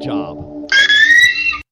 job.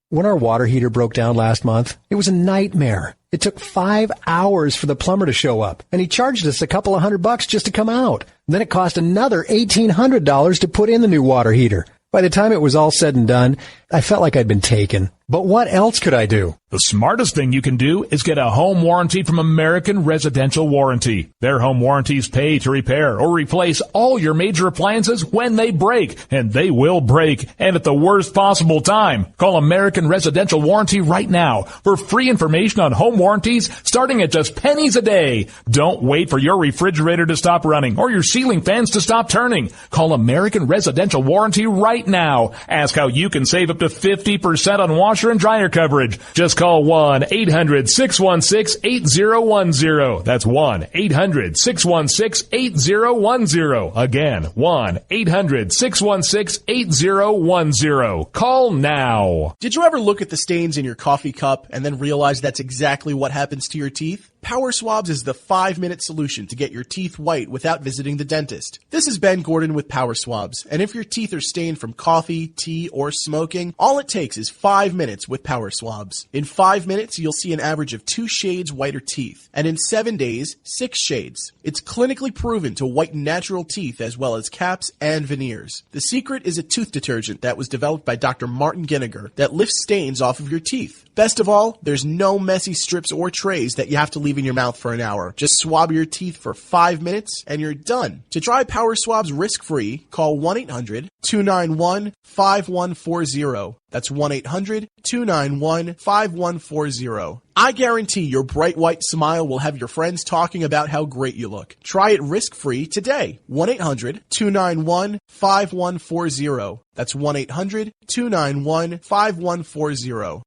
When our water heater broke down last month, it was a nightmare. It took 5 hours for the plumber to show up, and he charged us a couple of $100 just to come out. Then it cost another $1,800 to put in the new water heater. By the time it was all said and done, I felt like I'd been taken. But what else could I do? The smartest thing you can do is get a home warranty from American Residential Warranty. Their home warranties pay to repair or replace all your major appliances when they break, and they will break, and at the worst possible time. Call American Residential Warranty right now for free information on home warranties starting at just pennies a day. Don't wait for your refrigerator to stop running or your ceiling fans to stop turning. Call American Residential Warranty right now. Ask how you can save up to 50% on washer and dryer coverage. Just call 1-800-616-8010. That's 1-800-616-8010. Again, 1-800-616-8010. Call now. Did you ever look at the stains in your coffee cup and then realize that's exactly what happens to your teeth? Power Swabs is the 5-minute solution to get your teeth white without visiting the dentist. This is Ben Gordon with Power Swabs, and if your teeth are stained from coffee, tea, or smoking, all it takes is 5 minutes with Power Swabs. In 5 minutes, you'll see an average of 2 shades whiter teeth, and in 7 days, 6 shades. It's clinically proven to whiten natural teeth as well as caps and veneers. The secret is a tooth detergent that was developed by Dr. Martin Ginniger that lifts stains off of your teeth. Best of all, there's no messy strips or trays that you have to leave in your mouth for an hour. Just swab your teeth for 5 minutes and you're done. To try Power Swabs risk-free, call 1-800-291-5140. That's 1-800-291-5140. I guarantee your bright white smile will have your friends talking about how great you look. Try it risk-free today. 1-800-291-5140. That's 1-800-291-5140.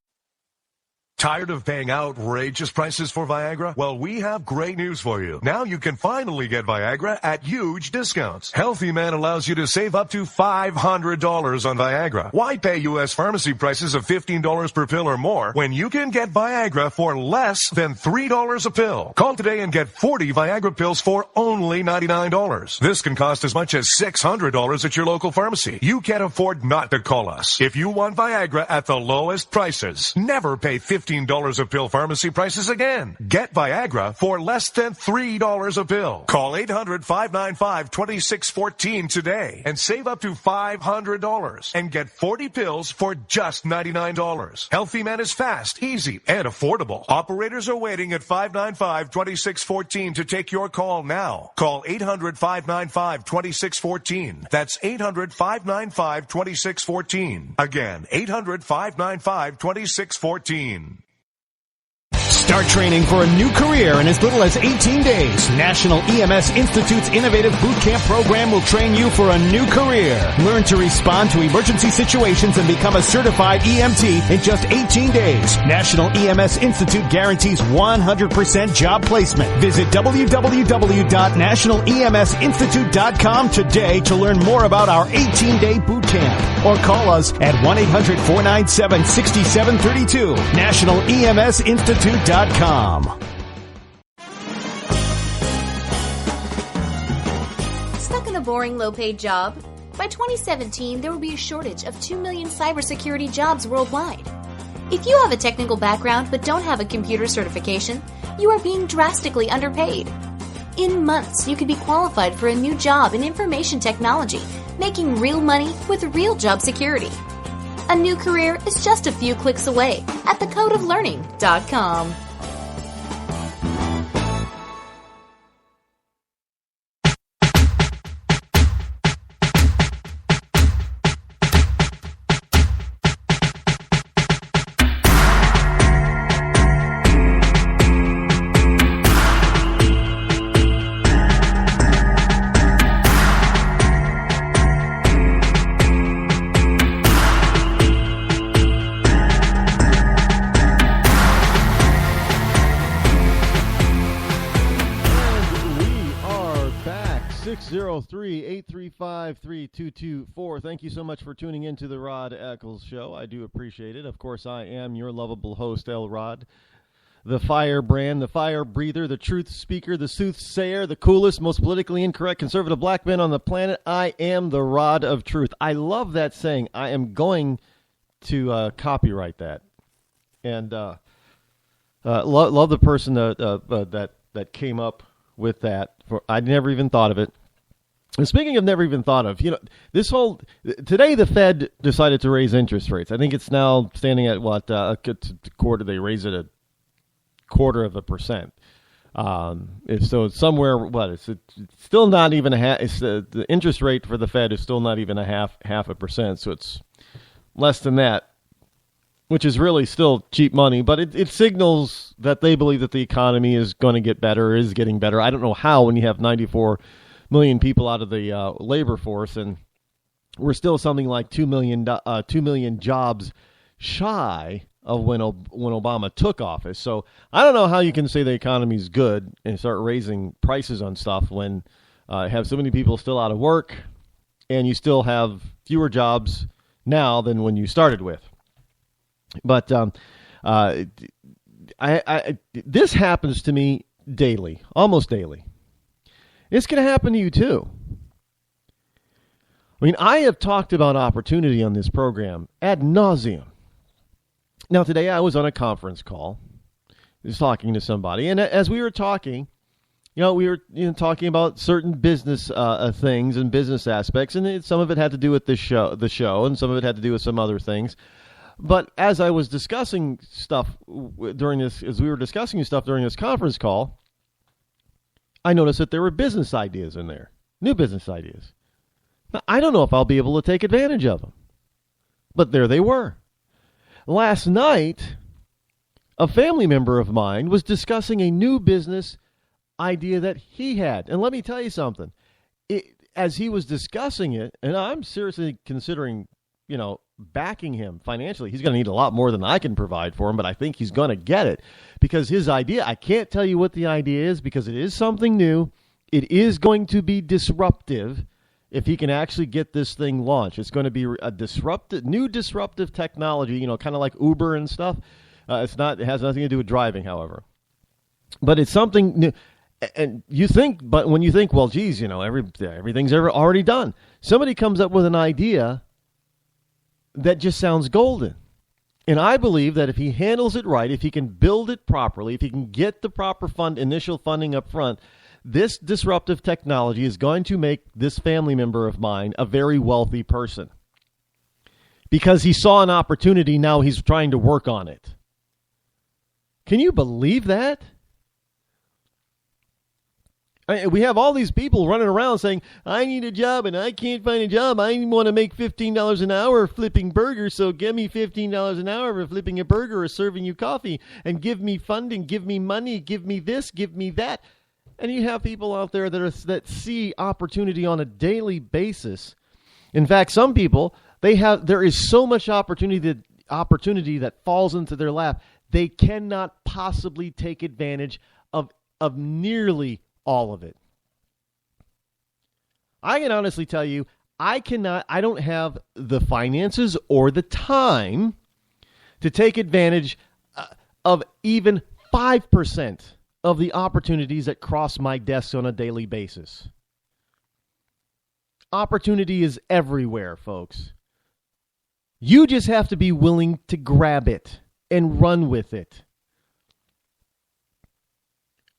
Tired of paying outrageous prices for Viagra? Well, we have great news for you. Now you can finally get Viagra at huge discounts. Healthy Man allows you to save up to $500 on Viagra. Why pay U.S. pharmacy prices of $15 per pill or more when you can get Viagra for less than $3 a pill? Call today and get 40 Viagra pills for only $99. This can cost as much as $600 at your local pharmacy. You can't afford not to call us. If you want Viagra at the lowest prices, never pay $15 a pill pharmacy prices again. Get Viagra for less than $3 a pill. Call 800-595-2614 today and save up to $500 and get 40 pills for just $99. Healthy Man is fast, easy, and affordable. Operators are waiting at 595-2614 to take your call now. Call 800-595-2614. That's 800-595-2614. Again, 800-595-2614. Start training for a new career in as little as 18 days. National EMS Institute's innovative boot camp program will train you for a new career. Learn to respond to emergency situations and become a certified EMT in just 18 days. National EMS Institute guarantees 100% job placement. Visit www.nationaleMSinstitute.com today to learn more about our 18-day boot camp. Or call us at 1-800-497-6732. NationalEMSInstitute.com. Stuck in a boring, low-paid job? By 2017, there will be a shortage of 2 million cybersecurity jobs worldwide. If you have a technical background but don't have a computer certification, you are being drastically underpaid. In months, you could be qualified for a new job in information technology, making real money with real job security. A new career is just a few clicks away at thecodeoflearning.com. Oh, 3-835-3224. Thank you so much for tuning in to the Rod Eccles Show. I do appreciate it. Of course, I am your lovable host, El Rod, the firebrand, the fire breather, the truth speaker, the soothsayer, the coolest, most politically incorrect conservative black man on the planet. I am the Rod of Truth. I love that saying. I am going to copyright that. And love the person that came up with that. I'd never even thought of it. And speaking of never even thought of, today the Fed decided to raise interest rates. I think it's now standing at a quarter. They raise it a 0.25%. So it's somewhere, it's still not even a half. It's the interest rate for the Fed is still not even a half a percent. So it's less than that, which is really still cheap money. But it signals that they believe that the economy is going to get better, is getting better. I don't know how when you have 94 million people out of the labor force, and we're still something like 2 million jobs shy of when Obama took office. So I don't know how you can say the economy is good and start raising prices on stuff when have so many people still out of work, and you still have fewer jobs now than when you started with. But this happens to me daily, almost daily. It's going to happen to you too. I mean, I have talked about opportunity on this program ad nauseum. Now, today I was on a conference call, just talking to somebody, and as we were talking, we were talking about certain business things and business aspects, and some of it had to do with the show, and some of it had to do with some other things. But as I was discussing stuff as we were discussing stuff during this conference call, I noticed that there were business ideas in there, new business ideas. Now, I don't know if I'll be able to take advantage of them, but there they were. Last night, a family member of mine was discussing a new business idea that he had. And let me tell you something. As he was discussing it, and I'm seriously considering, backing him financially. He's going to need a lot more than I can provide for him, but I think he's going to get it because his idea, I can't tell you what the idea is because it is something new. It is going to be disruptive if he can actually get this thing launched. It's going to be a new disruptive technology, kind of like Uber and stuff. It has nothing to do with driving, however. But it's something new. And when you think, well, geez, everything's already done. Somebody comes up with an idea that just sounds golden. And I believe that if he handles it right, if he can build it properly, if he can get the proper initial funding up front, this disruptive technology is going to make this family member of mine a very wealthy person. Because he saw an opportunity, now he's trying to work on it. Can you believe that? We have all these people running around saying, I need a job and I can't find a job. I want to make $15 an hour flipping burgers, so give me $15 an hour for flipping a burger or serving you coffee, and give me funding, give me money, give me this, give me that. And you have people out there that see opportunity on a daily basis. In fact, some people, there is so much opportunity that falls into their lap, they cannot possibly take advantage of nearly all of it. I can honestly tell you, I don't have the finances or the time to take advantage of even 5% of the opportunities that cross my desk on a daily basis. Opportunity is everywhere, folks. You just have to be willing to grab it and run with it.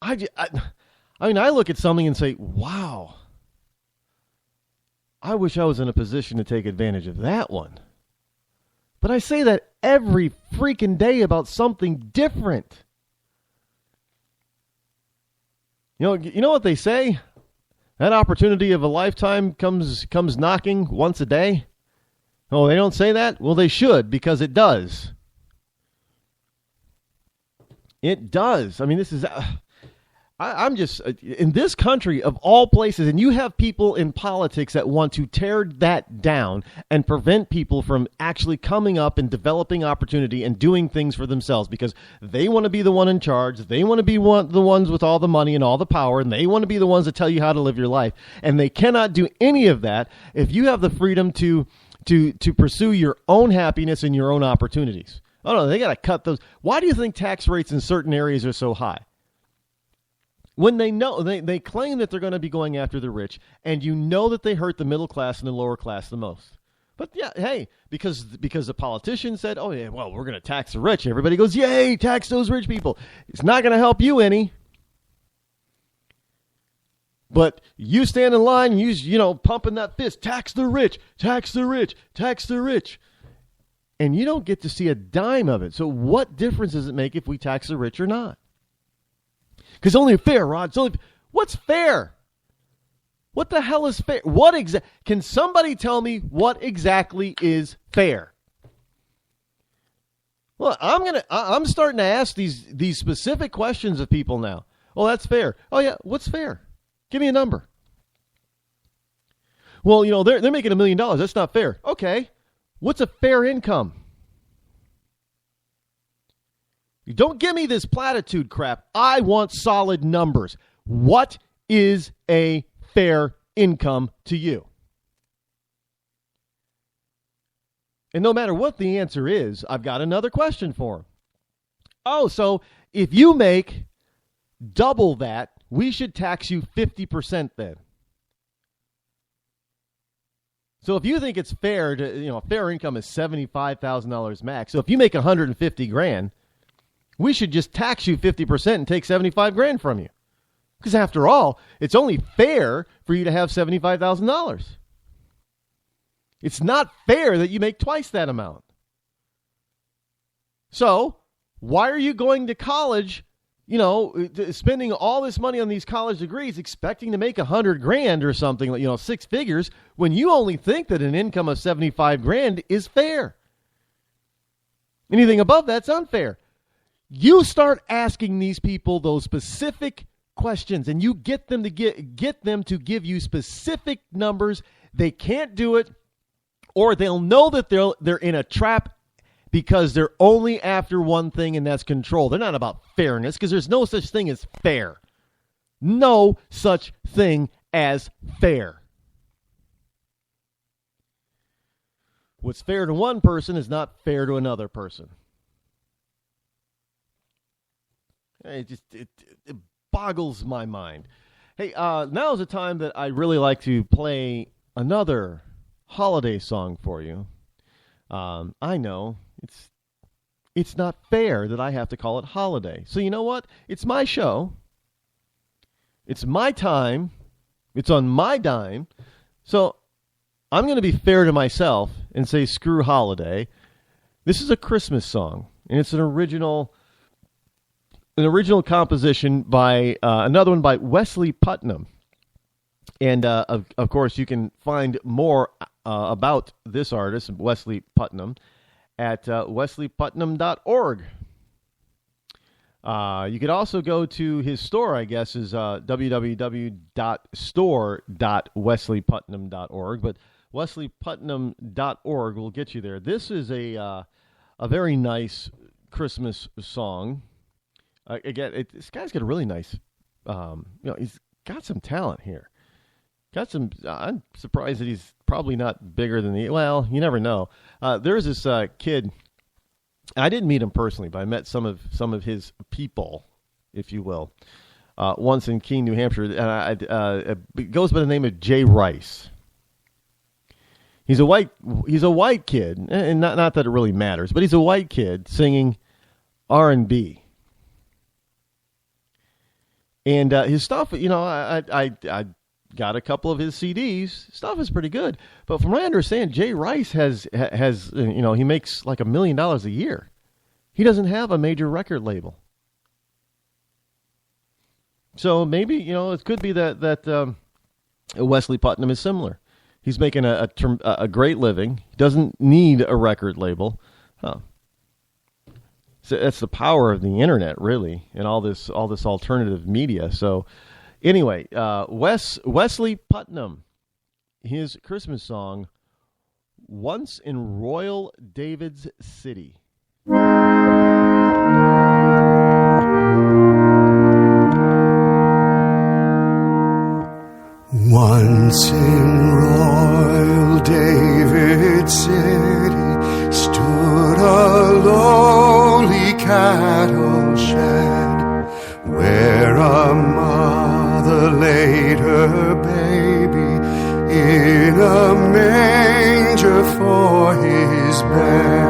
I look at something and say, wow, I wish I was in a position to take advantage of that one. But I say that every freaking day about something different. You know what they say? That opportunity of a lifetime comes knocking once a day. Oh, they don't say that? Well, they should, because it does. It does. I mean, this is... I'm just, in this country of all places, and you have people in politics that want to tear that down and prevent people from actually coming up and developing opportunity and doing things for themselves because they want to be the one in charge. They want to be the ones with all the money and all the power, and they want to be the ones that tell you how to live your life. And they cannot do any of that if you have the freedom to pursue your own happiness and your own opportunities. Oh, no, they got to cut those. Why do you think tax rates in certain areas are so high? When they know, they claim that they're going to be going after the rich, and you know that they hurt the middle class and the lower class the most. But yeah, hey, because the politician said, oh yeah, well, we're going to tax the rich. Everybody goes, yay, tax those rich people. It's not going to help you any. But you stand in line and you pumping that fist, tax the rich, tax the rich, tax the rich. And you don't get to see a dime of it. So what difference does it make if we tax the rich or not? Because only fair, Rod. What's fair? What the hell is fair? Can somebody tell me what exactly is fair? Well, I'm starting to ask these specific questions of people now. Oh, that's fair. Oh yeah, what's fair? Give me a number. Well, they're making $1 million. That's not fair. Okay. What's a fair income? You don't give me this platitude crap. I want solid numbers. What is a fair income to you? And no matter what the answer is, I've got another question for him. Oh, so if you make double that, we should tax you 50% then. So if you think it's fair to, fair income is $75,000 max. So if you make $150,000, we should just tax you 50% and take $75,000 from you. Because after all, it's only fair for you to have $75,000. It's not fair that you make twice that amount. So why are you going to college, spending all this money on these college degrees, expecting to make $100,000 or something, 6 figures, when you only think that an income of $75,000 is fair? Anything above that's unfair. You start asking these people those specific questions, and you get them to get them to give you specific numbers. They can't do it, or they'll know that they're in a trap because they're only after one thing, and that's control. They're not about fairness, because there's no such thing as fair. No such thing as fair. What's fair to one person is not fair to another person. It boggles my mind. Hey, now is the time that I really like to play another holiday song for you. I know it's not fair that I have to call it holiday. So you know what? It's my show. It's my time. It's on my dime. So I'm going to be fair to myself and say screw holiday. This is a Christmas song, and it's an original composition by another one by Wesley Putnam. And, of course, you can find more about this artist, Wesley Putnam, at wesleyputnam.org. You could also go to his store, I guess, is www.store.wesleyputnam.org. But wesleyputnam.org will get you there. This is a very nice Christmas song. Again, this guy's got a really nice, he's got some talent here. I'm surprised that he's probably not bigger than well, you never know. There's this kid. I didn't meet him personally, but I met some of his people, if you will, once in Keene, New Hampshire. And it goes by the name of Jay Rice. He's a white kid, and not that it really matters, but he's a white kid singing R&B. And his stuff, I got a couple of his CDs. Stuff is pretty good. But from what I understand, Jay Rice has he makes like $1 million a year. He doesn't have a major record label. So maybe, it could be that Wesley Putnam is similar. He's making a great living. He doesn't need a record label. So that's the power of the internet, really, and all this alternative media. So anyway, Wesley Putnam, his Christmas song, "Once in Royal David's City." Once in Royal David's City stood a lowly cattle shed, where a mother laid her baby in a manger for his bed.